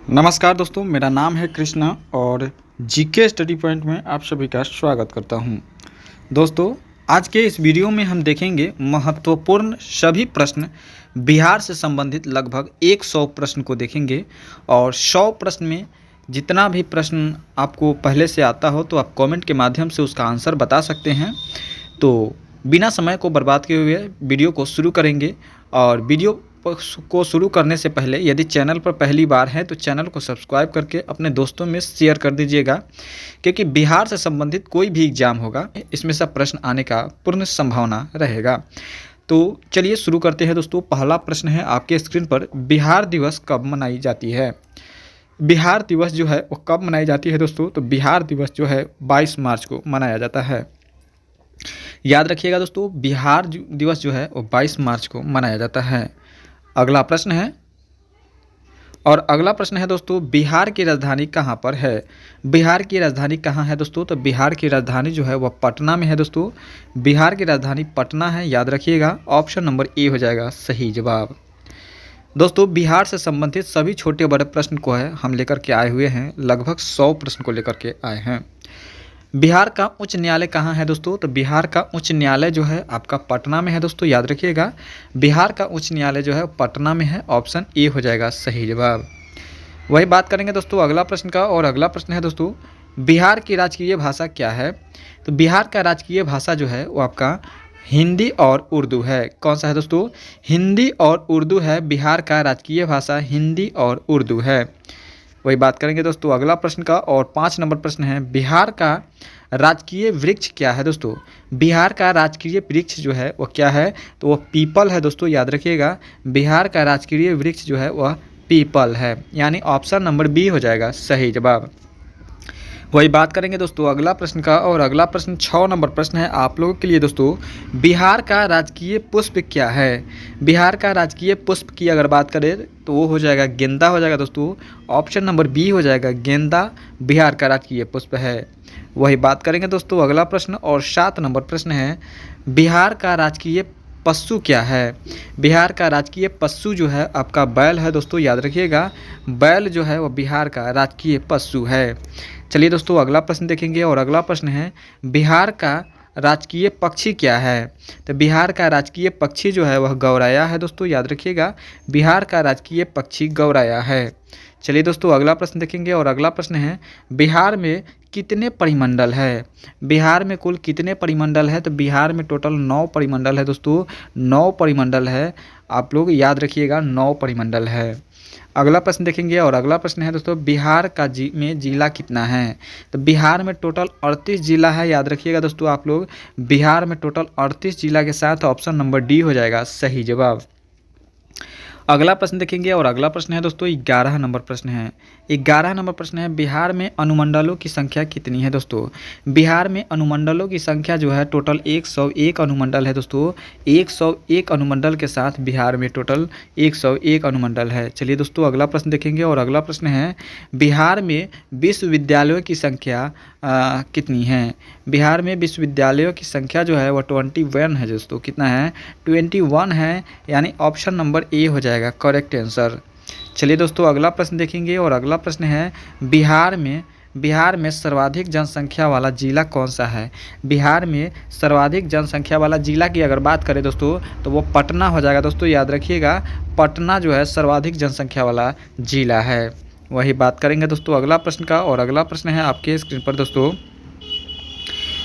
नमस्कार दोस्तों, मेरा नाम है कृष्णा और जीके स्टडी पॉइंट में आप सभी का स्वागत करता हूं। दोस्तों, आज के इस वीडियो में हम देखेंगे महत्वपूर्ण सभी प्रश्न बिहार से संबंधित लगभग 100 प्रश्न को देखेंगे और 100 प्रश्न में जितना भी प्रश्न आपको पहले से आता हो तो आप कमेंट के माध्यम से उसका आंसर बता सकते हैं। तो बिना समय को बर्बाद किए हुए वीडियो को शुरू करेंगे और वीडियो को शुरू करने से पहले यदि चैनल पर पहली बार है तो चैनल को सब्सक्राइब करके अपने दोस्तों में शेयर कर दीजिएगा, क्योंकि बिहार से संबंधित कोई भी एग्जाम होगा इसमें सब प्रश्न आने का पूर्ण संभावना रहेगा। तो चलिए शुरू करते हैं दोस्तों। पहला प्रश्न है आपके स्क्रीन पर, बिहार दिवस कब मनाई जाती है? बिहार दिवस जो है वो कब मनाई जाती है दोस्तों? तो बिहार दिवस जो है 22 मार्च को मनाया जाता है। याद रखिएगा दोस्तों, बिहार दिवस जो है वो 22 मार्च को मनाया जाता है। अगला प्रश्न है दोस्तों, बिहार की राजधानी कहाँ पर है? बिहार की राजधानी कहाँ है दोस्तों? तो बिहार की राजधानी जो है वह पटना में है दोस्तों। बिहार की राजधानी पटना है, याद रखिएगा। ऑप्शन नंबर ए हो जाएगा सही जवाब। दोस्तों, बिहार से संबंधित सभी छोटे बड़े प्रश्न को है हम लेकर के आए हुए हैं, लगभग 100 प्रश्न को लेकर के आए हैं। बिहार का उच्च न्यायालय कहाँ है दोस्तों? तो बिहार का उच्च न्यायालय जो है आपका पटना में है दोस्तों, याद रखिएगा। बिहार का उच्च न्यायालय जो है पटना में है, ऑप्शन ए हो जाएगा सही जवाब। वही बात करेंगे दोस्तों अगला प्रश्न का, और अगला प्रश्न है दोस्तों, बिहार की राजकीय भाषा क्या है? तो बिहार का राजकीय भाषा जो है वो आपका हिंदी और उर्दू है। कौन सा है दोस्तों? हिंदी और उर्दू है। बिहार का राजकीय भाषा हिंदी और उर्दू है। वही बात करेंगे दोस्तों अगला प्रश्न का, और 5 नंबर प्रश्न है, बिहार का राजकीय वृक्ष क्या है दोस्तों? बिहार का राजकीय वृक्ष जो है वह क्या है? तो वह पीपल है दोस्तों, याद रखिएगा। बिहार का राजकीय वृक्ष जो है वह पीपल है, यानी ऑप्शन नंबर बी हो जाएगा सही जवाब। वही बात करेंगे दोस्तों अगला प्रश्न का, और अगला प्रश्न 6 नंबर प्रश्न है आप लोगों के लिए दोस्तों, बिहार का राजकीय पुष्प क्या है? बिहार का राजकीय पुष्प की अगर बात करें तो वो हो जाएगा गेंदा हो जाएगा दोस्तों। ऑप्शन नंबर बी हो जाएगा गेंदा बिहार का राजकीय पुष्प है। वही बात करेंगे दोस्तों अगला प्रश्न, और 7 नंबर प्रश्न है, बिहार का राजकीय पशु क्या है? बिहार का राजकीय पशु जो है आपका बैल है दोस्तों, याद रखिएगा। बैल जो है वो बिहार का राजकीय पशु है। चलिए दोस्तों अगला प्रश्न देखेंगे, और अगला प्रश्न है, बिहार का राजकीय पक्षी क्या है? तो बिहार का राजकीय पक्षी जो है वह गौरैया है दोस्तों, याद रखिएगा। बिहार का राजकीय पक्षी गौरैया है। चलिए दोस्तों अगला प्रश्न देखेंगे, और अगला प्रश्न है, बिहार में कितने परिमंडल है? बिहार में कुल कितने परिमंडल है? तो बिहार में टोटल 9 परिमंडल है दोस्तों। 9 परिमंडल है, आप लोग याद रखिएगा, 9 परिमंडल है। अगला प्रश्न देखेंगे, और अगला प्रश्न है दोस्तों, बिहार का में जिला कितना है? तो बिहार में टोटल 38 जिला है, याद रखिएगा दोस्तों आप लोग। बिहार में टोटल 38 जिला के साथ ऑप्शन नंबर डी हो जाएगा सही जवाब। अगला प्रश्न देखेंगे, और अगला प्रश्न है दोस्तों 11 नंबर प्रश्न है। 11 नंबर प्रश्न है, बिहार में अनुमंडलों की संख्या कितनी है दोस्तों? बिहार में अनुमंडलों की संख्या जो है टोटल 101 अनुमंडल है दोस्तों। 101 अनुमंडल के साथ बिहार में टोटल 101 अनुमंडल है। चलिए दोस्तों अगला प्रश्न देखेंगे, और अगला प्रश्न है, बिहार में विश्वविद्यालयों की संख्या कितनी है? बिहार में विश्वविद्यालयों की संख्या जो है वह 21 है दोस्तों। कितना है? 21 है, यानी ऑप्शन नंबर ए हो जाएगा करेक्ट आंसर। चलिए दोस्तों अगला प्रश्न देखेंगे, और अगला प्रश्न है, बिहार में सर्वाधिक जनसंख्या वाला जिला कौन सा है? बिहार में सर्वाधिक जनसंख्या वाला जिला की अगर बात करें दोस्तों तो वो पटना हो जाएगा दोस्तों, याद रखिएगा। पटना जो है सर्वाधिक जनसंख्या वाला जिला है। वही बात करेंगे दोस्तों अगला प्रश्न का, और अगला प्रश्न है आपके स्क्रीन पर दोस्तों,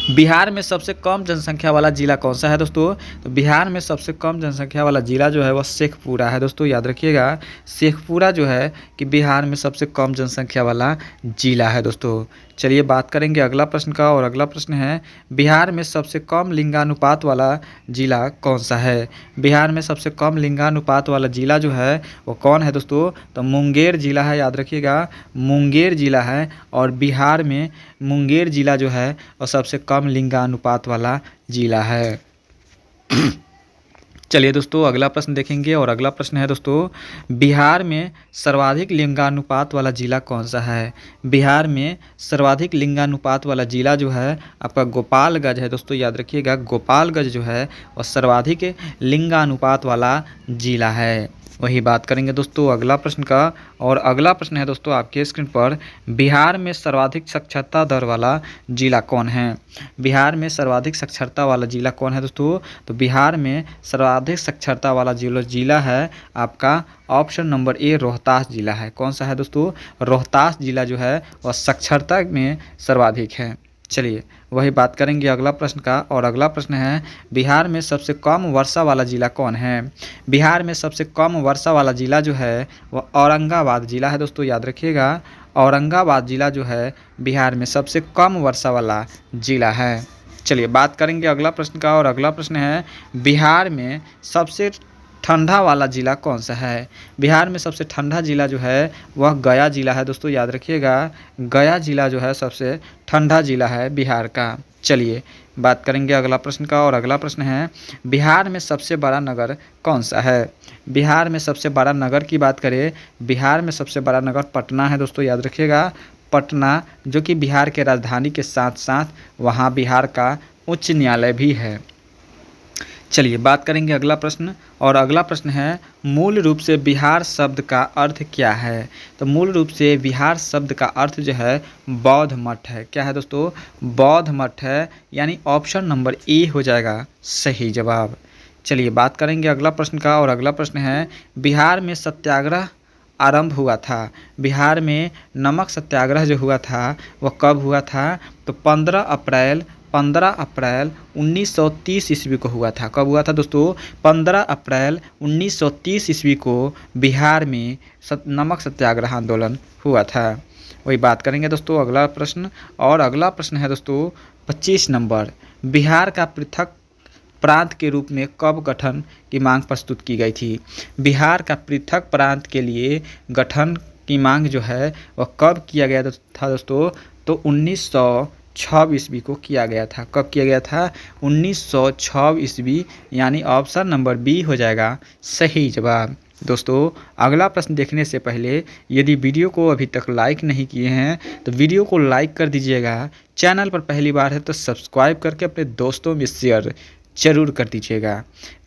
बिहार में सबसे कम जनसंख्या वाला जिला कौन सा है दोस्तों? तो बिहार में सबसे कम जनसंख्या वाला जिला जो है वह शेखपुरा है दोस्तों, याद रखिएगा। शेखपुरा जो है कि बिहार में सबसे कम जनसंख्या वाला जिला है दोस्तों। चलिए बात करेंगे अगला प्रश्न का, और अगला प्रश्न है, बिहार में सबसे कम लिंगानुपात वाला जिला कौन सा है? बिहार में सबसे कम लिंगानुपात वाला जिला जो है वो कौन है दोस्तों? तो मुंगेर जिला है, याद रखिएगा। मुंगेर जिला है, और बिहार में मुंगेर जिला जो है वो सबसे कम लिंगानुपात वाला जिला है। चलिए दोस्तों अगला प्रश्न देखेंगे, और अगला प्रश्न है दोस्तों, बिहार में सर्वाधिक लिंगानुपात वाला जिला कौन सा है? बिहार में सर्वाधिक लिंगानुपात वाला जिला जो है आपका गोपालगंज है दोस्तों, याद रखिएगा। गोपालगंज जो है वह सर्वाधिक लिंगानुपात वाला जिला है। वही बात करेंगे दोस्तों अगला प्रश्न का। और अगला प्रश्न है दोस्तों आपके स्क्रीन पर, बिहार में सर्वाधिक साक्षरता दर वाला जिला कौन है? बिहार में सर्वाधिक साक्षरता वाला जिला कौन है दोस्तों? तो बिहार में सर्वाधिक साक्षरता वाला जिला है आपका ऑप्शन नंबर ए रोहतास जिला है। कौन सा है दोस्तों? रोहतास जिला जो है वह साक्षरता में सर्वाधिक है। चलिए वही बात करेंगे अगला प्रश्न का। और अगला प्रश्न है, बिहार में सबसे कम वर्षा वाला जिला कौन है? बिहार में सबसे कम वर्षा वाला जिला जो है वह औरंगाबाद जिला है दोस्तों, याद रखिएगा। औरंगाबाद जिला जो है बिहार में सबसे कम वर्षा वाला जिला है। चलिए बात करेंगे अगला प्रश्न का। और अगला प्रश्न है, बिहार में सबसे ठंडा वाला ज़िला कौन सा है? बिहार में सबसे ठंडा ज़िला जो है वह गया ज़िला है दोस्तों, याद रखिएगा। गया ज़िला जो है सबसे ठंडा ज़िला है बिहार का। चलिए बात करेंगे अगला प्रश्न का। और अगला प्रश्न है, बिहार में सबसे बड़ा नगर कौन सा है? बिहार में सबसे बड़ा नगर की बात करें, बिहार में सबसे बड़ा नगर पटना है दोस्तों, याद रखिएगा। पटना जो कि बिहार के राजधानी के साथ साथ वहाँ बिहार का उच्च न्यायालय भी है। चलिए बात करेंगे अगला प्रश्न। और अगला प्रश्न है, मूल रूप से बिहार शब्द का अर्थ क्या है? तो मूल रूप से बिहार शब्द का अर्थ जो है बौद्ध मठ है। क्या है दोस्तों? बौद्ध मठ है, यानी ऑप्शन नंबर ए हो जाएगा सही जवाब। चलिए बात करेंगे अगला प्रश्न का। और अगला प्रश्न है, बिहार में सत्याग्रह आरंभ हुआ था। बिहार में नमक सत्याग्रह जो हुआ था वह कब हुआ था? तो 15 अप्रैल 1930 ईस्वी को हुआ था। कब हुआ था दोस्तों? 15 अप्रैल 1930 ईस्वी को बिहार में नमक सत्याग्रह आंदोलन हुआ था। वही बात करेंगे दोस्तों अगला प्रश्न। और अगला प्रश्न है दोस्तों 25 नंबर, बिहार का पृथक प्रांत के रूप में कब गठन की मांग प्रस्तुत की गई थी? बिहार का पृथक प्रांत के लिए गठन की मांग जो है वह कब किया गया था दोस्तों? तो 1906 ईस्वी को किया गया था। कब किया गया था? 1906 ईस्वी, यानी ऑप्शन नंबर बी हो जाएगा सही जवाब। दोस्तों अगला प्रश्न देखने से पहले यदि वीडियो को अभी तक लाइक नहीं किए हैं तो वीडियो को लाइक कर दीजिएगा। चैनल पर पहली बार है तो सब्सक्राइब करके अपने दोस्तों में शेयर जरूर कर दीजिएगा।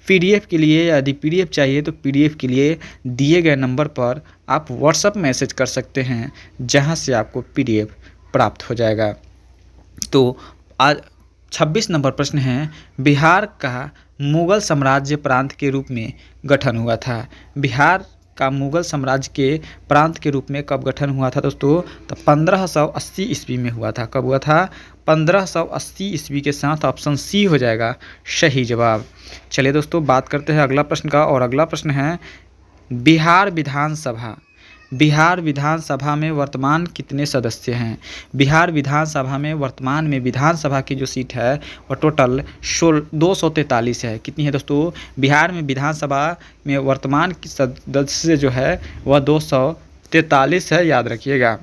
पीडीएफ के लिए यदि पीडीएफ चाहिए तो पीडीएफ के लिए दिए गए नंबर पर आप व्हाट्सएप मैसेज कर सकते हैं, जहां से आपको पीडीएफ प्राप्त हो जाएगा। तो आज 26 नंबर प्रश्न है, बिहार का मुगल साम्राज्य प्रांत के रूप में गठन हुआ था। बिहार का मुगल साम्राज्य के प्रांत के रूप में कब गठन हुआ था दोस्तों? तो 1580 ईस्वी में हुआ था। कब हुआ था? 1580 ईस्वी के साथ ऑप्शन सी हो जाएगा सही जवाब। चलिए दोस्तों बात करते हैं अगला प्रश्न का। और अगला प्रश्न है, बिहार विधानसभा में वर्तमान कितने सदस्य हैं? बिहार विधानसभा में वर्तमान में विधानसभा की जो सीट है वह टोटल 243 है। कितनी है दोस्तों? बिहार में विधानसभा में वर्तमान की सदस्य जो है वह 243 है, याद रखिएगा।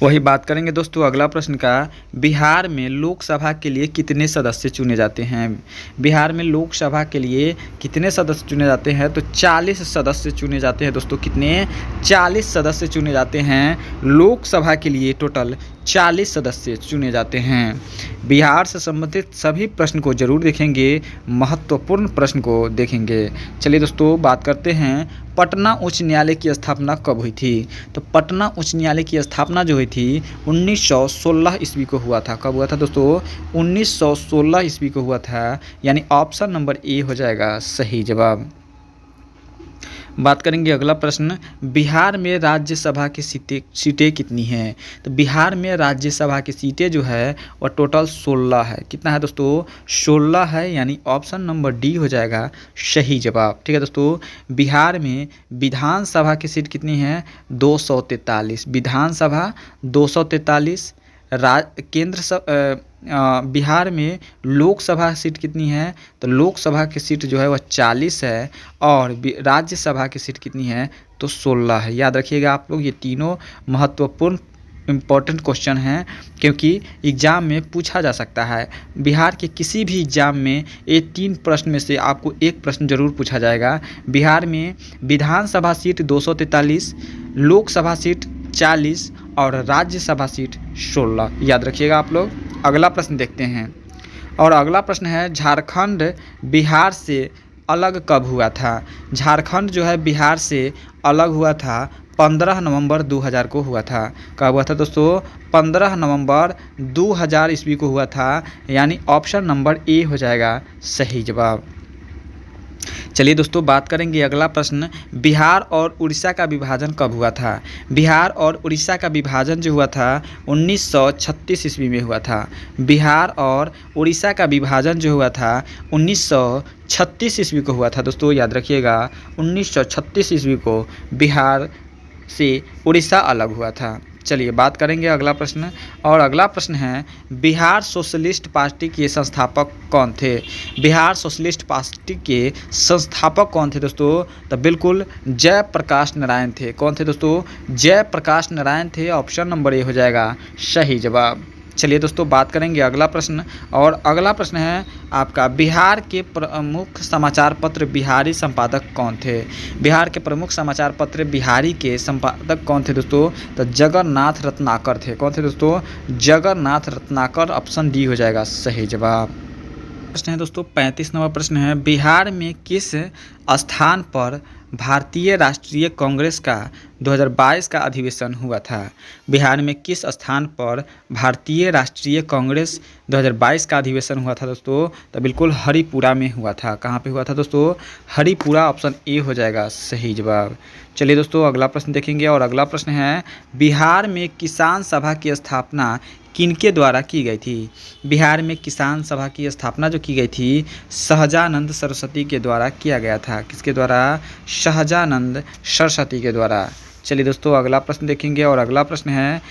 वही बात करेंगे दोस्तों अगला प्रश्न का, बिहार में लोकसभा के लिए कितने सदस्य चुने जाते हैं? बिहार में लोकसभा के लिए कितने सदस्य चुने जाते हैं? तो 40 सदस्य चुने जाते हैं दोस्तों। कितने? 40 सदस्य चुने जाते हैं। लोकसभा के लिए टोटल 40 सदस्य चुने जाते हैं। बिहार से संबंधित सभी प्रश्न को जरूर देखेंगे, महत्वपूर्ण प्रश्न को देखेंगे। चलिए दोस्तों बात करते हैं, पटना उच्च न्यायालय की स्थापना कब हुई थी? तो पटना उच्च न्यायालय की स्थापना जो हुई थी 1916 ईस्वी को हुआ था। कब हुआ था दोस्तों? 1916 ईस्वी को हुआ था, यानी ऑप्शन नंबर ए हो जाएगा सही जवाब। बात करेंगे अगला प्रश्न, बिहार में राज्यसभा की सीटें कितनी हैं? तो बिहार में राज्यसभा की सीटें जो है वह टोटल 16 है। कितना है दोस्तों? 16 है, यानी ऑप्शन नंबर डी हो जाएगा सही जवाब। ठीक है दोस्तों, बिहार में विधानसभा की सीट कितनी है? 243। विधानसभा 243। बिहार में लोकसभा सीट कितनी है? तो लोकसभा की सीट जो है वह 40 है। और राज्यसभा की सीट कितनी है? तो 16 है। याद रखिएगा आप लोग, ये तीनों महत्वपूर्ण इम्पोर्टेंट क्वेश्चन हैं, क्योंकि एग्ज़ाम में पूछा जा सकता है। बिहार के किसी भी एग्ज़ाम में ये 3 प्रश्न में से आपको एक प्रश्न जरूर पूछा जाएगा। बिहार में विधानसभा सीट 243, लोकसभा सीट 40 और राज्यसभा सीट 16। याद रखिएगा आप लोग। अगला प्रश्न देखते हैं। और अगला प्रश्न है, झारखंड बिहार से अलग कब हुआ था? झारखंड जो है बिहार से अलग हुआ था 15 नवंबर 2000 को हुआ था। कब हुआ था दोस्तों? 15 नवंबर 2000 ईस्वी को हुआ था, यानी ऑप्शन नंबर ए हो जाएगा सही जवाब। चलिए दोस्तों बात करेंगे अगला प्रश्न, बिहार और उड़ीसा का विभाजन कब हुआ था? बिहार और उड़ीसा का विभाजन जो हुआ था 1936 ईस्वी में हुआ था। बिहार और उड़ीसा का विभाजन जो हुआ था 1936 ईस्वी को हुआ था दोस्तों, याद रखिएगा 1936 ईस्वी को बिहार से उड़ीसा अलग हुआ था। चलिए बात करेंगे अगला प्रश्न, और अगला प्रश्न है बिहार सोशलिस्ट पार्टी के संस्थापक कौन थे? बिहार सोशलिस्ट पार्टी के संस्थापक कौन थे दोस्तों? तो बिल्कुल जयप्रकाश नारायण थे। कौन थे दोस्तों? जयप्रकाश नारायण थे। ऑप्शन नंबर ए हो जाएगा सही जवाब। चलिए दोस्तों बात करेंगे अगला प्रश्न, और अगला प्रश्न है आपका बिहार के प्रमुख समाचार पत्र बिहारी संपादक कौन थे? बिहार के प्रमुख समाचार पत्र बिहारी के संपादक कौन थे दोस्तों? तो जगन्नाथ रत्नाकर थे। कौन थे दोस्तों? जगन्नाथ रत्नाकर। ऑप्शन डी हो जाएगा सही जवाब। प्रश्न है दोस्तों 35 नंबर प्रश्न है, बिहार में किस स्थान पर भारतीय राष्ट्रीय कांग्रेस का 2022 का अधिवेशन हुआ था? बिहार में किस स्थान पर भारतीय राष्ट्रीय कांग्रेस 2022 का अधिवेशन हुआ था दोस्तों? तो बिल्कुल हरिपुरा में हुआ था। कहाँ पे हुआ था दोस्तों? हरिपुरा। ऑप्शन ए हो जाएगा सही जवाब। चलिए दोस्तों अगला प्रश्न देखेंगे, और अगला प्रश्न है बिहार में किसान सभा की स्थापना किनके द्वारा की गई थी? बिहार में किसान सभा की स्थापना जो की गई थी सहजानंद सरस्वती के द्वारा किया गया था। किसके द्वारा? सहजानंद सरस्वती के द्वारा। चलिए दोस्तों अगला प्रश्न देखेंगे, और अगला प्रश्न है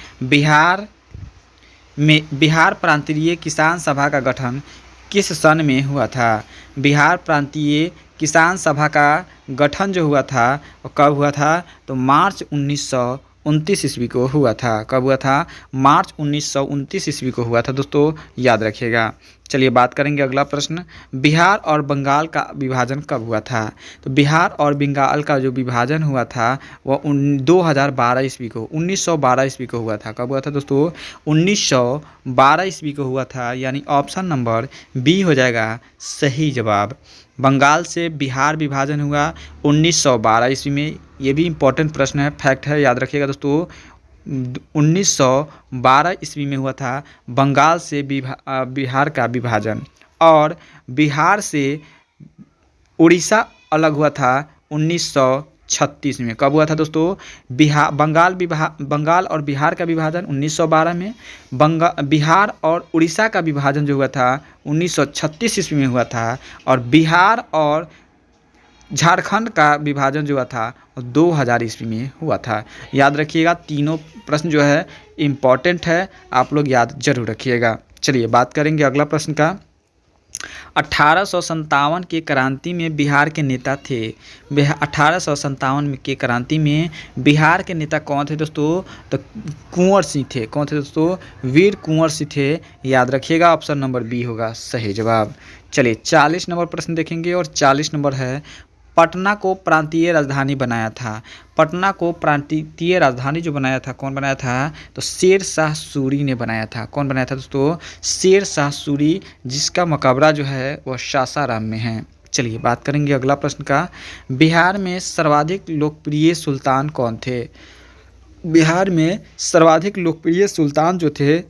बिहार प्रांतीय किसान सभा का गठन किस सन में हुआ था? बिहार प्रांतीय किसान सभा का गठन जो हुआ था वो कब हुआ था? तो मार्च 1929 ईस्वी को हुआ था। कब हुआ था? मार्च 1929 ईस्वी को हुआ था दोस्तों, याद रखिएगा। चलिए बात करेंगे अगला प्रश्न, बिहार और बंगाल का विभाजन कब हुआ था? तो बिहार और बंगाल का जो विभाजन हुआ था वह 2012 ईस्वी को 1912 ईस्वी को हुआ था। कब हुआ था दोस्तों? 1912 ईस्वी को हुआ था, यानी ऑप्शन नंबर बी हो जाएगा सही जवाब। बंगाल से बिहार विभाजन हुआ 1912 ईस्वी में। ये भी इम्पोर्टेंट प्रश्न है, फैक्ट है, याद रखिएगा दोस्तों। 1912 ईस्वी में हुआ था बंगाल से बिहार का विभाजन, और बिहार से उड़ीसा अलग हुआ था 1936 में। कब हुआ था दोस्तों? बंगाल और बिहार का विभाजन 1912 में, बिहार और उड़ीसा का विभाजन जो हुआ था 1936 ईस्वी में हुआ था, और बिहार और झारखंड का विभाजन जो हुआ था 2000 ईस्वी में हुआ था। याद रखिएगा, तीनों प्रश्न जो है इम्पॉर्टेंट है, आप लोग याद जरूर रखिएगा। चलिए बात करेंगे अगला प्रश्न का, 1857 के क्रांति में बिहार के नेता थे। 1857 के क्रांति में बिहार के नेता कौन थे दोस्तों? तो कुंवर सिंह थे। कौन थे दोस्तों? वीर कुंवर सिंह थे, याद रखिएगा। ऑप्शन नंबर बी होगा सही जवाब। चलिए 40 नंबर प्रश्न देखेंगे, और 40 नंबर है पटना को प्रांतीय राजधानी बनाया था। पटना को प्रांतीय राजधानी जो बनाया था, कौन बनाया था? तो शेर शाह सूरी ने बनाया था। कौन बनाया था दोस्तों? शेर शाह सूरी, जिसका मकबरा जो है वह सासाराम में है। चलिए बात करेंगे अगला प्रश्न का, बिहार में सर्वाधिक लोकप्रिय सुल्तान कौन थे? बिहार में सर्वाधिक लोकप्रिय सुल्तान जो थे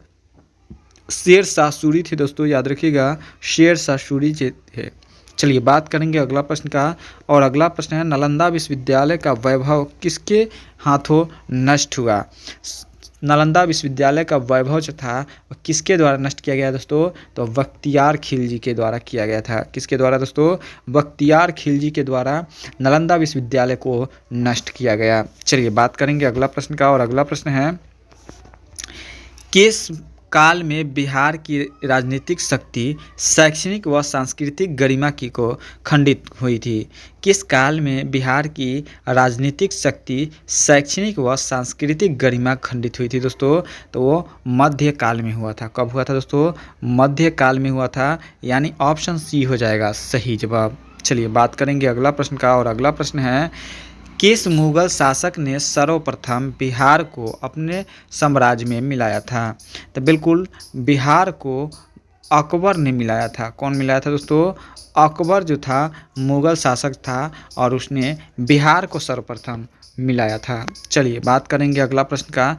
शेर शाह सूरी थे दोस्तों, याद रखिएगा, शेर शाह सूरी थे। चलिए बात करेंगे अगला प्रश्न का, और अगला प्रश्न है नालंदा विश्वविद्यालय का वैभव किसके हाथों नष्ट हुआ? नालंदा विश्वविद्यालय का वैभव जो था वह किसके द्वारा नष्ट किया गया दोस्तों? तो बख्तियार खिलजी के द्वारा किया गया था। किसके द्वारा दोस्तों? बख्तियार खिलजी के द्वारा नालंदा विश्वविद्यालय को नष्ट किया गया। चलिए बात करेंगे अगला प्रश्न का, और अगला प्रश्न है किस काल में बिहार की राजनीतिक शक्ति शैक्षणिक व सांस्कृतिक गरिमा की को खंडित हुई थी? किस काल में बिहार की राजनीतिक शक्ति शैक्षणिक व सांस्कृतिक गरिमा खंडित हुई थी दोस्तों? तो वो मध्य काल में हुआ था। कब हुआ था दोस्तों? मध्य काल में हुआ था, यानी ऑप्शन सी हो जाएगा सही जवाब। चलिए बात करेंगे अगला प्रश्न का, और अगला प्रश्न है किस मुगल शासक ने सर्वप्रथम बिहार को अपने साम्राज्य में मिलाया था? तो बिल्कुल बिहार को अकबर ने मिलाया था। कौन मिलाया था दोस्तों? अकबर जो था मुगल शासक था और उसने बिहार को सर्वप्रथम मिलाया था। चलिए बात करेंगे अगला प्रश्न का।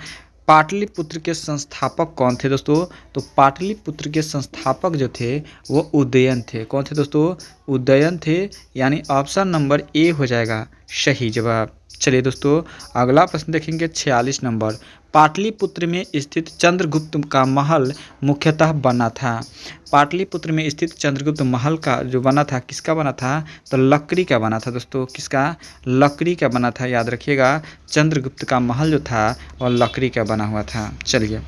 पाटलिपुत्र के संस्थापक कौन थे दोस्तों? तो पाटलिपुत्र के संस्थापक जो थे वो उदयन थे। कौन थे दोस्तों? उदयन थे, यानी ऑप्शन नंबर ए हो जाएगा सही जवाब। चलिए दोस्तों अगला प्रश्न देखेंगे 46 नंबर। पाटलिपुत्र में स्थित चंद्रगुप्त का महल मुख्यतः बना था। पाटलिपुत्र में स्थित चंद्रगुप्त महल का जो बना था किसका बना था? तो लकड़ी का बना था दोस्तों। किसका? लकड़ी का बना था, याद रखिएगा। चंद्रगुप्त का महल जो था वह लकड़ी का बना हुआ था। चलिए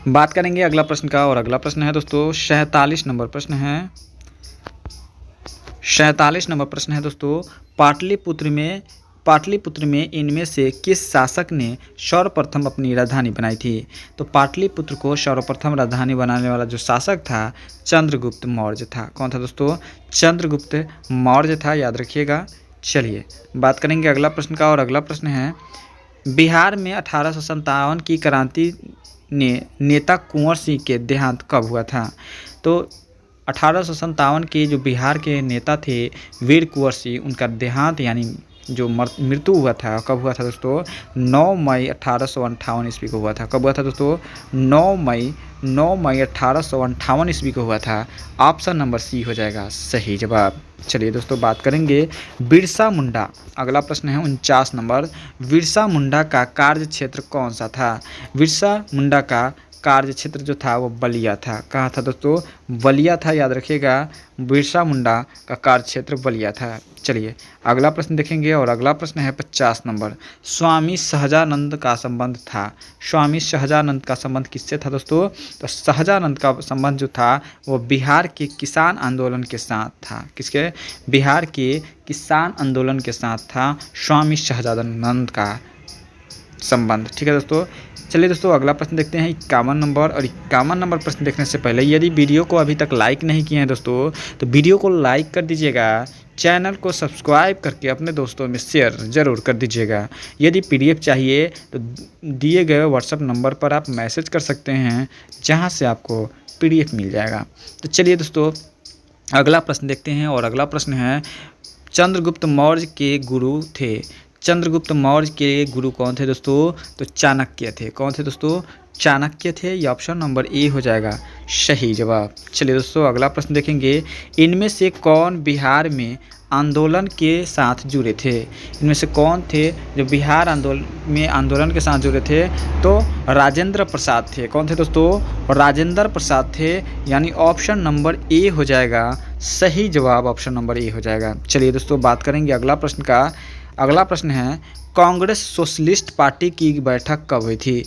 बात करेंगे अगला प्रश्न का, और अगला प्रश्न है दोस्तों 47 नंबर प्रश्न है। 47 नंबर प्रश्न है दोस्तों। पाटलिपुत्र में इनमें से किस शासक ने सर्वप्रथम अपनी राजधानी बनाई थी? तो पाटलिपुत्र को सर्वप्रथम राजधानी बनाने वाला जो शासक था चंद्रगुप्त मौर्य था। कौन था दोस्तों? चंद्रगुप्त मौर्य था, याद रखिएगा। चलिए बात करेंगे अगला प्रश्न का, और अगला प्रश्न है बिहार में 1857 की क्रांति ने नेता कुंवर सिंह के देहांत कब हुआ था? तो 1857 के जो बिहार के नेता थे वीर कुंवर सिंह, उनका देहांत यानी जो मृत्यु हुआ था कब हुआ था दोस्तों? 9 मई 1858 ईस्वी को हुआ था। कब हुआ था दोस्तों? 9 मई 1858 ईस्वी को हुआ था। ऑप्शन नंबर सी हो जाएगा सही जवाब। चलिए दोस्तों बात करेंगे बिरसा मुंडा। अगला प्रश्न है 49 नंबर। बिरसा मुंडा का कार्य क्षेत्र कौन सा था? बिरसा मुंडा का कार्य क्षेत्र जो था वो बलिया था। कहाँ था दोस्तों? बलिया था, याद रखिएगा। बिरसा मुंडा का कार्य क्षेत्र बलिया था। चलिए अगला प्रश्न देखेंगे, और अगला प्रश्न है 50 नंबर। स्वामी सहजानंद का संबंध था। स्वामी सहजानंद का संबंध किससे था दोस्तों? तो सहजानंद का संबंध जो था वो बिहार के किसान आंदोलन के साथ था। किसके? बिहार के किसान आंदोलन के साथ था स्वामी सहजानंद का संबंध। ठीक है दोस्तों। चलिए दोस्तों अगला प्रश्न देखते हैं 51 नंबर। और 51 नंबर प्रश्न देखने से पहले यदि वीडियो को अभी तक लाइक नहीं किए हैं दोस्तों तो वीडियो को लाइक कर दीजिएगा, चैनल को सब्सक्राइब करके अपने दोस्तों में शेयर ज़रूर कर दीजिएगा। यदि पीडीएफ चाहिए तो दिए गए व्हाट्सएप नंबर पर आप मैसेज कर सकते हैं, जहां से आपको पीडीएफ मिल जाएगा। तो चलिए दोस्तों अगला प्रश्न देखते हैं, और अगला प्रश्न है चंद्रगुप्त मौर्य के गुरु थे। चंद्रगुप्त मौर्य के गुरु कौन थे दोस्तों? तो चाणक्य थे। कौन थे दोस्तों? चाणक्य थे। ये ऑप्शन नंबर ए हो जाएगा सही जवाब। चलिए दोस्तों अगला प्रश्न देखेंगे। इनमें से कौन बिहार में आंदोलन के साथ जुड़े थे? इनमें से कौन थे जो बिहार आंदोलन के साथ जुड़े थे? तो राजेंद्र प्रसाद थे। कौन थे दोस्तों? राजेंद्र प्रसाद थे, यानी ऑप्शन नंबर ए हो जाएगा सही जवाब। ऑप्शन नंबर ए हो जाएगा। चलिए दोस्तों बात करेंगे अगला प्रश्न का। अगला प्रश्न है कांग्रेस सोशलिस्ट पार्टी की बैठक कब हुई थी?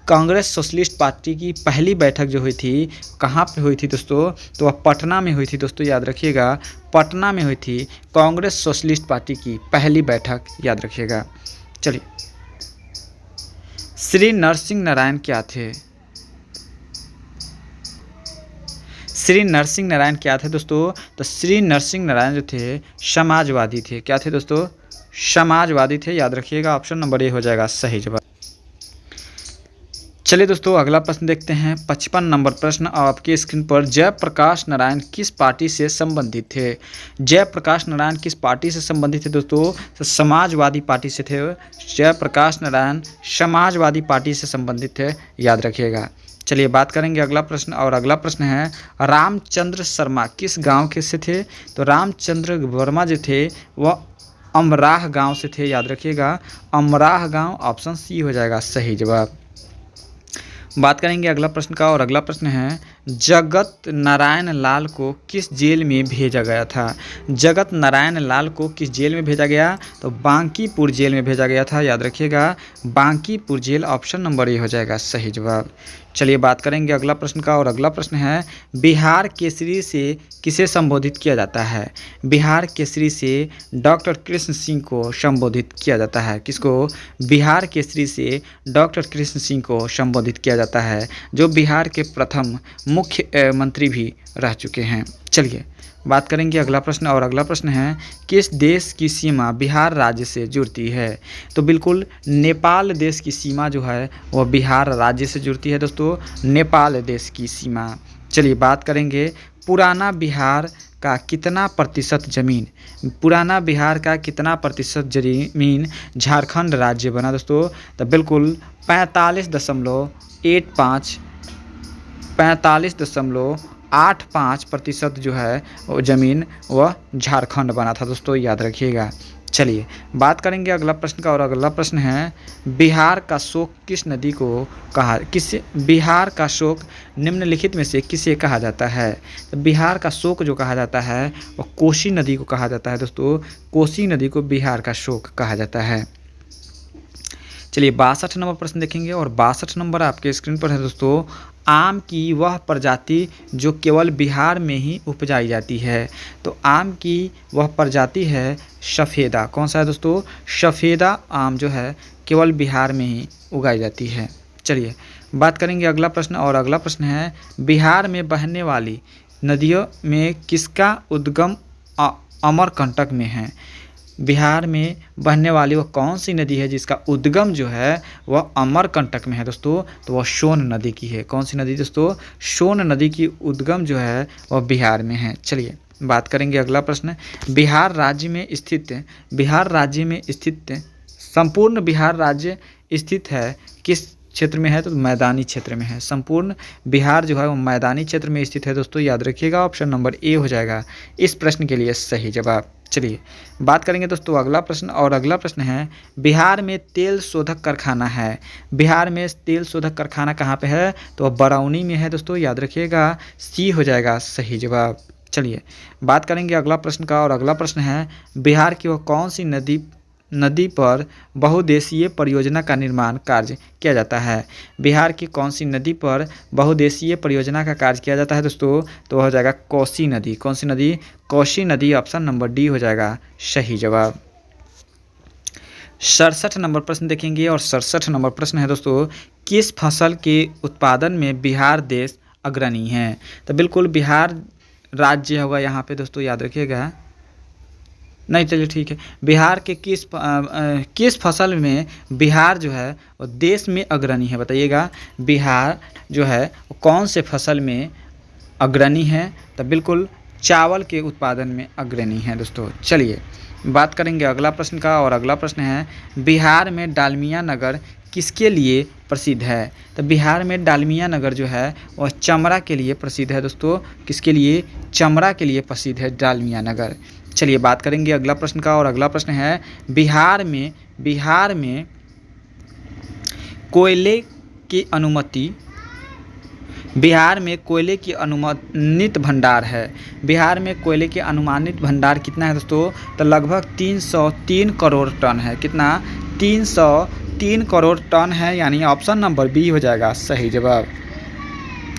कांग्रेस सोशलिस्ट पार्टी की पहली बैठक जो हुई थी कहाँ पे हुई थी दोस्तों? तो वह पटना में हुई थी दोस्तों, याद रखिएगा। पटना में हुई थी कांग्रेस सोशलिस्ट पार्टी की पहली बैठक, याद रखिएगा। चलिए श्री नरसिंह नारायण क्या थे? श्री नरसिंह नारायण क्या थे दोस्तों? तो श्री नरसिंह नारायण जो थे समाजवादी थे। क्या थे दोस्तों? समाजवादी थे, याद रखिएगा। ऑप्शन नंबर ए हो जाएगा सही जवाब। चलिए दोस्तों अगला प्रश्न देखते हैं 55 नंबर प्रश्न आपकी स्क्रीन पर। जयप्रकाश नारायण किस पार्टी से संबंधित थे? जयप्रकाश नारायण किस पार्टी से संबंधित थे दोस्तों? तो समाजवादी पार्टी से थे। जयप्रकाश नारायण समाजवादी पार्टी से संबंधित थे, याद रखिएगा। चलिए बात करेंगे अगला प्रश्न, और अगला प्रश्न है रामचंद्र शर्मा किस गांव के से थे? तो रामचंद्र वर्मा जो थे वह अमराह गांव से थे, याद रखिएगा। अमराह गांव, ऑप्शन सी हो जाएगा सही जवाब। बात करेंगे अगला प्रश्न का, और अगला प्रश्न है जगत नारायण लाल को किस जेल में भेजा गया था? जगत नारायण लाल को किस जेल में भेजा गया? तो बांकीपुर जेल में भेजा गया था, याद रखिएगा। Bankipur jail, option number A हो जाएगा सही जवाब। चलिए बात करेंगे अगला प्रश्न का, और अगला प्रश्न है बिहार केसरी से किसे संबोधित किया जाता है? बिहार केसरी से डॉक्टर कृष्ण सिंह को संबोधित किया जाता है। किसको? बिहार केसरी से डॉक्टर कृष्ण सिंह को संबोधित किया जाता है, जो बिहार के प्रथम मुख्य मंत्री भी रह चुके हैं। चलिए बात करेंगे अगला प्रश्न, और अगला प्रश्न है किस देश की सीमा बिहार राज्य से जुड़ती है? तो बिल्कुल नेपाल देश की सीमा जो है वह बिहार राज्य से जुड़ती है दोस्तों, नेपाल देश की सीमा। चलिए बात करेंगे पुराना बिहार का कितना प्रतिशत जमीन, पुराना बिहार का कितना प्रतिशत जमीन झारखंड राज्य बना दोस्तों? तो बिल्कुल 45.85% जो है वो ज़मीन वह झारखंड बना था दोस्तों, याद रखिएगा। चलिए बात करेंगे अगला प्रश्न का, और अगला प्रश्न है बिहार का शोक किस नदी को बिहार का शोक निम्नलिखित में से किसे कहा जाता है? तो बिहार का शोक जो कहा जाता है वो कोसी नदी को कहा जाता है दोस्तों, कोसी नदी को बिहार का शोक कहा जाता है। चलिए 62 नंबर प्रश्न देखेंगे, और 62 नंबर आपके स्क्रीन पर है दोस्तों। आम की वह प्रजाति जो केवल बिहार में ही उपजाई जाती है, तो आम की वह प्रजाति है सफ़ेदा। कौन सा है दोस्तों? सफ़ेदा आम जो है केवल बिहार में ही उगाई जाती है। चलिए बात करेंगे अगला प्रश्न, और अगला प्रश्न है बिहार में बहने वाली नदियों में किसका उद्गम अमरकंटक में है? बिहार में बहने वाली वह कौन सी नदी है जिसका उद्गम जो है वह अमरकंटक में है दोस्तों? तो वह सोन नदी की है। कौन सी नदी दोस्तों? सोन नदी की उद्गम जो है वह बिहार में है। चलिए बात करेंगे अगला प्रश्न, बिहार राज्य में स्थित संपूर्ण बिहार राज्य स्थित है किस क्षेत्र में है? तो मैदानी क्षेत्र में है। संपूर्ण बिहार जो है वो मैदानी क्षेत्र में स्थित है दोस्तों, याद रखिएगा। ऑप्शन नंबर ए हो जाएगा इस प्रश्न के लिए सही जवाब। चलिए बात करेंगे दोस्तों अगला प्रश्न, और अगला प्रश्न है बिहार में तेल शोधक कारखाना है। बिहार में तेल शोधक कारखाना कहाँ पे है? तो बरौनी में है दोस्तों, याद रखिएगा। सी हो जाएगा सही जवाब। चलिए बात करेंगे अगला प्रश्न का, और अगला प्रश्न है बिहार की वह कौन सी नदी पर बहुउद्देशीय परियोजना का निर्माण कार्य किया जाता है? बिहार की कौन सी नदी पर बहुउद्देशीय परियोजना का कार्य किया जाता है दोस्तों? तो हो जाएगा कोसी नदी। कौन सी नदी? कोसी नदी। ऑप्शन नंबर डी हो जाएगा सही जवाब। 67 नंबर प्रश्न देखेंगे, और 67 नंबर प्रश्न है दोस्तों किस फसल के उत्पादन में बिहार देश अग्रणी है? तो बिल्कुल बिहार राज्य होगा यहाँ पे दोस्तों, याद रखिएगा। नहीं चलिए ठीक है, बिहार के किस फसल में बिहार जो है वो देश में अग्रणी है? बताइएगा बिहार जो है वो कौन से फसल में अग्रणी है? तो बिल्कुल चावल के उत्पादन में अग्रणी है दोस्तों। चलिए बात करेंगे अगला प्रश्न का, और अगला प्रश्न है बिहार में डालमिया नगर किसके लिए प्रसिद्ध है? तो बिहार में डालमिया नगर जो है वह चमड़ा के लिए प्रसिद्ध है दोस्तों। किसके लिए? चमड़ा के लिए प्रसिद्ध है डालमिया नगर। चलिए बात करेंगे अगला प्रश्न का, और अगला प्रश्न है बिहार में कोयले की अनुमानित भंडार है। बिहार में कोयले के अनुमानित भंडार कितना है दोस्तों? तो लगभग 303 करोड़ टन है। कितना? 303 करोड़ टन है, यानी ऑप्शन नंबर बी हो जाएगा सही जवाब।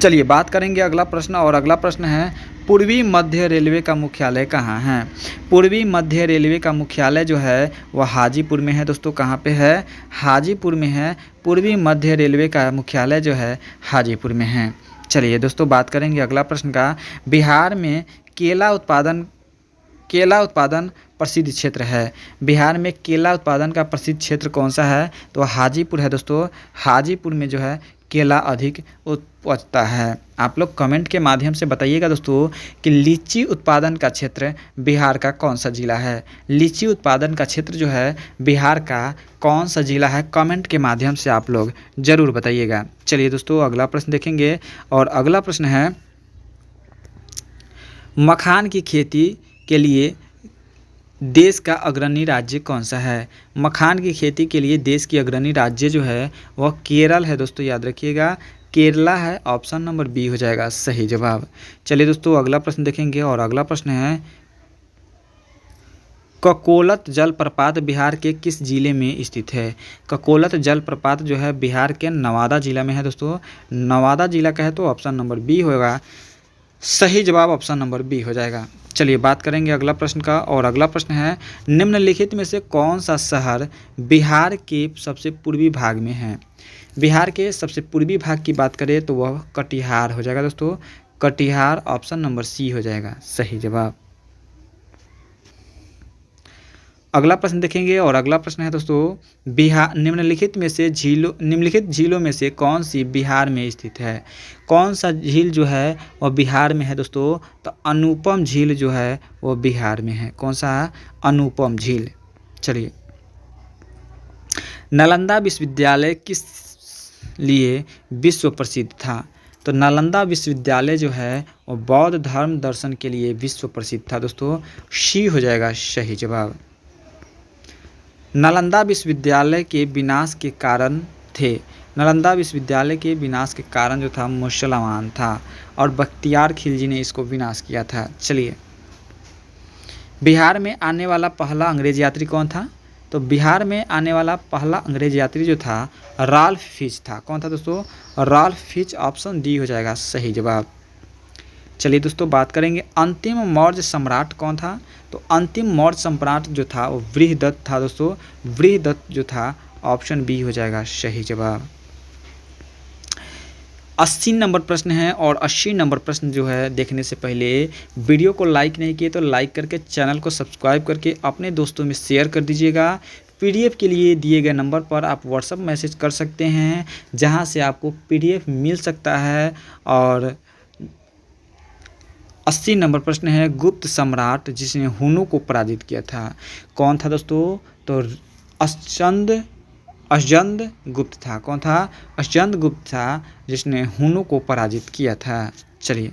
चलिए बात करेंगे अगला प्रश्न, और अगला प्रश्न है पूर्वी मध्य रेलवे का मुख्यालय कहाँ है? पूर्वी मध्य रेलवे का मुख्यालय जो है वह हाजीपुर में है दोस्तों। कहाँ पे है? हाजीपुर में है। पूर्वी मध्य रेलवे का मुख्यालय जो है हाजीपुर में है। चलिए दोस्तों बात करेंगे अगला प्रश्न का, बिहार में केला उत्पादन प्रसिद्ध क्षेत्र है। बिहार में केला उत्पादन का प्रसिद्ध क्षेत्र कौन सा है? तो हाजीपुर है दोस्तों। हाजीपुर में जो है केला अधिक उपजता है। आप लोग कमेंट के माध्यम से बताइएगा दोस्तों कि लीची उत्पादन का क्षेत्र बिहार का कौन सा जिला है? लीची उत्पादन का क्षेत्र जो है बिहार का कौन सा जिला है? कमेंट के माध्यम से आप लोग ज़रूर बताइएगा। चलिए दोस्तों अगला प्रश्न देखेंगे, और अगला प्रश्न है मखान की खेती के लिए देश का अग्रणी राज्य कौन सा है? मखान की खेती के लिए देश की अग्रणी राज्य जो है वह केरल है दोस्तों, याद रखिएगा केरला है। ऑप्शन नंबर बी हो जाएगा सही जवाब। चलिए दोस्तों अगला प्रश्न देखेंगे, और अगला प्रश्न है ककोलत जलप्रपात बिहार के किस जिले में स्थित है? ककोलत जलप्रपात जो है बिहार के नवादा जिला में है दोस्तों। नवादा जिला का है तो ऑप्शन नंबर बी होगा सही जवाब। ऑप्शन नंबर बी हो जाएगा। चलिए बात करेंगे अगला प्रश्न का, और अगला प्रश्न है निम्नलिखित में से कौन सा शहर बिहार के सबसे पूर्वी भाग में है? बिहार के सबसे पूर्वी भाग की बात करें तो वह कटिहार हो जाएगा दोस्तों। कटिहार ऑप्शन नंबर सी हो जाएगा सही जवाब। अगला प्रश्न देखेंगे और अगला प्रश्न है दोस्तों, बिहार निम्नलिखित झीलों में से कौन सी बिहार में स्थित है। कौन सा झील जो है वह बिहार में है दोस्तों, तो अनुपम झील जो है वो बिहार में है। कौन सा? अनुपम झील। चलिए, नालंदा विश्वविद्यालय किस लिए विश्व प्रसिद्ध था। तो नालंदा विश्वविद्यालय जो है वो बौद्ध धर्म दर्शन के लिए विश्व प्रसिद्ध था दोस्तों, सी हो जाएगा सही जवाब। नालंदा विश्वविद्यालय के विनाश के कारण थे। नालंदा विश्वविद्यालय के विनाश के कारण जो था मुसलमान था और बख्तियार खिलजी ने इसको विनाश किया था। चलिए, बिहार में आने वाला पहला अंग्रेज यात्री कौन था। तो बिहार में आने वाला पहला अंग्रेज यात्री जो था राल्फ फिच था। कौन था दोस्तों? Ralph Fitch. ऑप्शन डी हो जाएगा सही जवाब। चलिए दोस्तों, बात करेंगे अंतिम मौर्य सम्राट कौन था। तो अंतिम मौर्य सम्राट जो था वो बृहदत्त था दोस्तों। बृहदत्त जो था ऑप्शन बी हो जाएगा सही जवाब। 80 नंबर प्रश्न है और 80 नंबर प्रश्न जो है देखने से पहले वीडियो को लाइक नहीं किए तो लाइक करके चैनल को सब्सक्राइब करके अपने दोस्तों में शेयर कर दीजिएगा। पीडीएफ के लिए दिए गए नंबर पर आप व्हाट्सएप मैसेज कर सकते हैं, जहां से आपको पीडीएफ मिल सकता है। और 80 नंबर प्रश्न है, गुप्त सम्राट जिसने हुनों को पराजित किया था कौन था दोस्तों। तो अशजंद गुप्त था। कौन था? अशजंद गुप्त था जिसने हुनों को पराजित किया था। चलिए,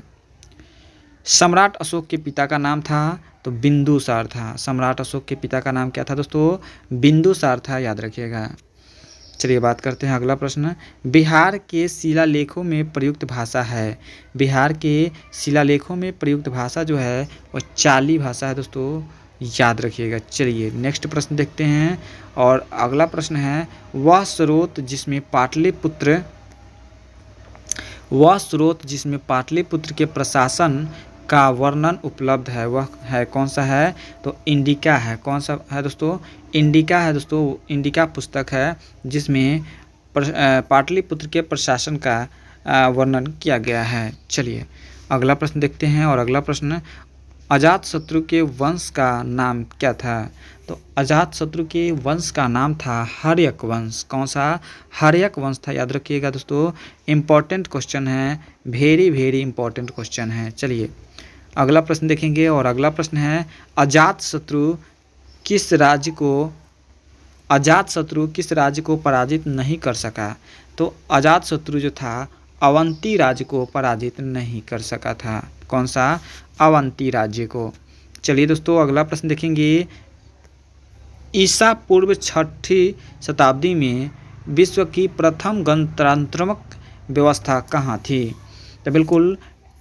सम्राट अशोक के पिता का नाम था तो बिंदुसार था। सम्राट अशोक के पिता का नाम क्या था दोस्तों? बिंदुसार था, याद रखिएगा। चलिए, बात करते हैं अगला प्रश्न। बिहार के शिलालेखों में प्रयुक्त भाषा है। बिहार के शिलालेखों में प्रयुक्त भाषा जो है वो चाली भाषा है दोस्तों, याद रखिएगा। चलिए, नेक्स्ट प्रश्न देखते हैं और अगला प्रश्न है, वह स्रोत जिसमें पाटलिपुत्र के प्रशासन का वर्णन उपलब्ध है वह है कौन सा है। तो इंडिका है। कौन सा है दोस्तों? इंडिका है दोस्तों। इंडिका पुस्तक है जिसमें पाटलिपुत्र के प्रशासन का वर्णन किया गया है। चलिए, अगला प्रश्न देखते हैं और अगला प्रश्न, अजातशत्रु के वंश का नाम क्या था। तो अजातशत्रु के वंश का नाम था हर्यक वंश। कौन सा? हर्यक वंश था, याद रखिएगा दोस्तों। इम्पॉर्टेंट क्वेश्चन है, वेरी वेरी इंपॉर्टेंट क्वेश्चन है। चलिए, अगला प्रश्न देखेंगे और अगला प्रश्न है, अजातशत्रु किस राज्य को पराजित नहीं कर सका। तो अजातशत्रु जो था अवंती राज्य को पराजित नहीं कर सका था। कौन सा? अवंती राज्य को। चलिए दोस्तों, अगला प्रश्न देखेंगे, ईसा पूर्व 6ठी शताब्दी में विश्व की प्रथम गणतंत्रात्मक व्यवस्था कहाँ थी। तो बिल्कुल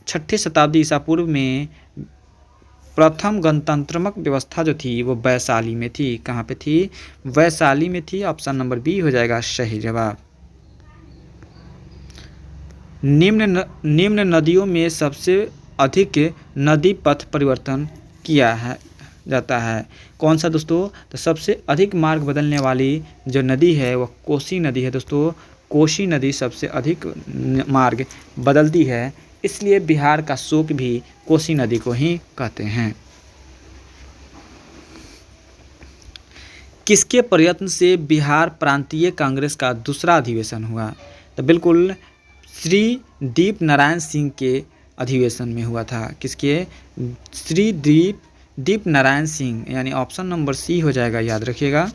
6ठी शताब्दी ईसा पूर्व में प्रथम गणतंत्रात्मक व्यवस्था जो थी वो वैशाली में थी। कहाँ पे थी? वैशाली में थी। ऑप्शन नंबर बी हो जाएगा सही जवाब। निम्न नदियों में सबसे अधिक नदी पथ परिवर्तन किया जाता है कौन सा दोस्तों। तो सबसे अधिक मार्ग बदलने वाली जो नदी है वह कोसी नदी है दोस्तों। कोसी नदी सबसे अधिक मार्ग बदलती है, इसलिए बिहार का शोक भी कोसी नदी को ही कहते हैं। किसके प्रयत्न से बिहार प्रांतीय कांग्रेस का दूसरा अधिवेशन हुआ। तो बिल्कुल श्री दीप नारायण सिंह के अधिवेशन में हुआ था। किसके? श्री दीप नारायण सिंह, यानी ऑप्शन नंबर सी हो जाएगा, याद रखिएगा।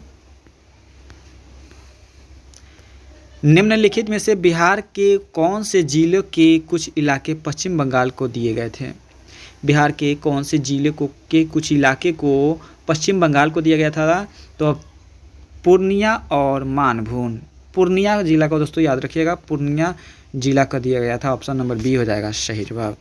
निम्नलिखित में से बिहार के कौन से जिलों के कुछ इलाके पश्चिम बंगाल को दिए गए थे। बिहार के कौन से जिले के कुछ इलाके को पश्चिम बंगाल को दिया गया था। तो पूर्णिया और मानभून। पूर्णिया जिला को दोस्तों याद रखिएगा, पूर्णिया जिला का दिया गया था। ऑप्शन नंबर बी हो जाएगा सही जवाब।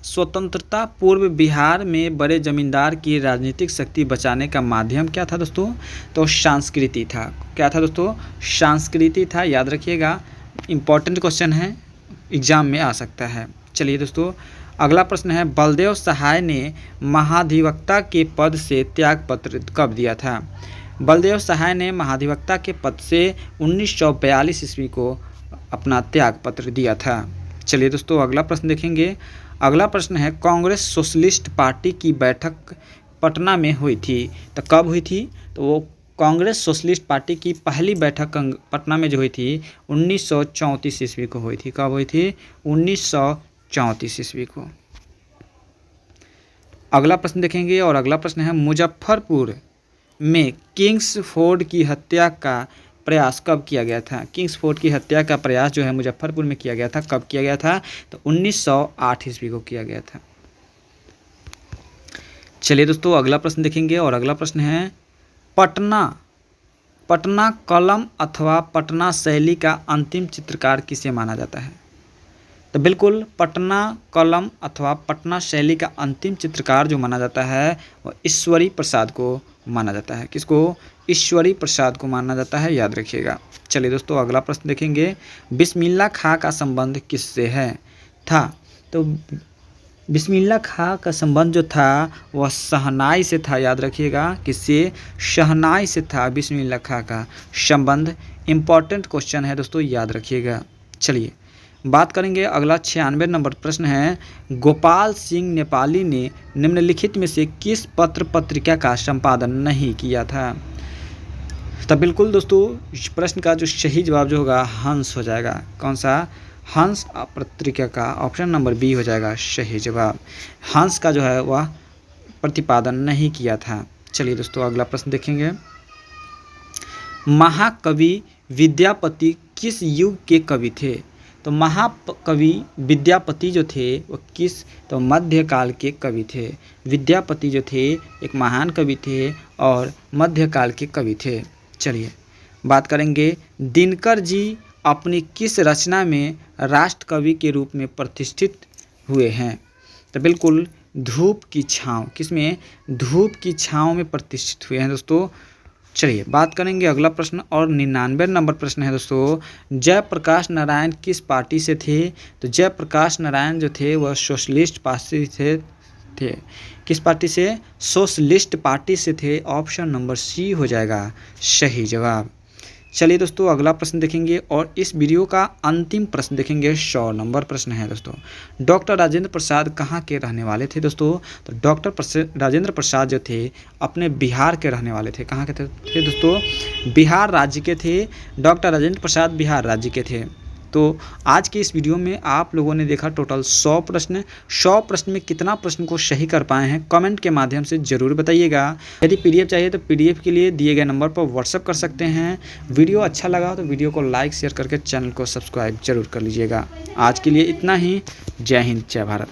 स्वतंत्रता पूर्व बिहार में बड़े जमींदार की राजनीतिक शक्ति बचाने का माध्यम क्या था दोस्तों। तो संस्कृति था। क्या था दोस्तों? संस्कृति था, याद रखिएगा। इंपॉर्टेंट क्वेश्चन है, एग्जाम में आ सकता है। चलिए दोस्तों, अगला प्रश्न है, बलदेव सहाय ने महाधिवक्ता के पद से त्यागपत्र कब दिया था। बलदेव सहाय ने महाधिवक्ता के पद से 1942 ईस्वी को अपना त्याग पत्र दिया था। चलिए दोस्तों अगला प्रश्न देखेंगे। अगला प्रश्न है कांग्रेस सोशलिस्ट पार्टी की बैठक पटना में हुई थी, तो कब हुई थी? तो वो कांग्रेस सोशलिस्ट पार्टी की पहली बैठक पटना में जो हुई थी 1934 ईस्वी को हुई थी। कब हुई थी? 1934 ईस्वी को। अगला प्रश्न देखेंगे और अगला प्रश्न है मुजफ्फरपुर में किंग्सफोर्ड की हत्या का प्रयास कब किया गया था? किंग्सफोर्ड की हत्या का प्रयास जो है मुजफ्फरपुर में किया गया था। कब किया गया था? तो 1908 ईस्वी को किया गया था। चलिए दोस्तों अगला प्रश्न देखेंगे और अगला प्रश्न है पटना कलम अथवा पटना शैली का अंतिम चित्रकार किसे माना जाता है? तो बिल्कुल पटना कलम अथवा पटना शैली का अंतिम चित्रकार जो माना जाता है वह ईश्वरी प्रसाद को माना जाता है। किसको? ईश्वरी प्रसाद को माना जाता है, याद रखिएगा। चलिए दोस्तों अगला प्रश्न देखेंगे। बिस्मिल्लाह खां का संबंध किससे है था? तो बिस्मिल्लाह खां का संबंध जो था वह शहनाई से था, याद रखिएगा। किससे? शहनाई से था बिस्मिल्लाह खां का संबंध। इम्पॉर्टेंट क्वेश्चन है दोस्तों, याद रखिएगा। चलिए बात करेंगे अगला 96 नंबर प्रश्न है गोपाल सिंह नेपाली ने निम्नलिखित में से किस पत्र पत्रिका का संपादन नहीं किया था? तो बिल्कुल दोस्तों इस प्रश्न का जो सही जवाब जो होगा हंस हो जाएगा। कौन सा? हंस पत्रिका का ऑप्शन नंबर बी हो जाएगा सही जवाब। हंस का जो है वह प्रतिपादन नहीं किया था। चलिए दोस्तों अगला प्रश्न देखेंगे। महाकवि विद्यापति किस युग के कवि थे? तो महाकवि विद्यापति जो थे वो किस? तो मध्यकाल के कवि थे। विद्यापति जो थे एक महान कवि थे और मध्यकाल के कवि थे। चलिए बात करेंगे दिनकर जी अपनी किस रचना में राष्ट्र कवि के रूप में प्रतिष्ठित हुए हैं? तो बिल्कुल धूप की छाँव। किसमें? धूप की छाँव में प्रतिष्ठित हुए हैं दोस्तों। चलिए बात करेंगे अगला प्रश्न और 99 नंबर प्रश्न है दोस्तों जयप्रकाश नारायण किस पार्टी से थे? तो जयप्रकाश नारायण जो थे वह सोशलिस्ट पार्टी से थे। किस पार्टी से? सोशलिस्ट पार्टी से थे। ऑप्शन नंबर सी हो जाएगा सही जवाब। चलिए दोस्तों अगला प्रश्न देखेंगे और इस वीडियो का अंतिम प्रश्न देखेंगे। 100 नंबर प्रश्न है दोस्तों डॉक्टर राजेंद्र प्रसाद कहाँ के रहने वाले थे दोस्तों? तो डॉक्टर राजेंद्र प्रसाद जो थे अपने बिहार के रहने वाले थे। कहाँ के थे दोस्तों? बिहार राज्य के थे। डॉक्टर राजेंद्र प्रसाद बिहार राज्य के थे। तो आज के इस वीडियो में आप लोगों ने देखा टोटल 100 प्रश्न। 100 प्रश्न में कितना प्रश्न को सही कर पाए हैं कमेंट के माध्यम से ज़रूर बताइएगा। यदि पीडीएफ चाहिए तो पीडीएफ के लिए दिए गए नंबर पर व्हाट्सएप कर सकते हैं। वीडियो अच्छा लगा तो वीडियो को लाइक शेयर करके चैनल को सब्सक्राइब जरूर कर लीजिएगा। आज के लिए इतना ही। जय हिंद जय भारत।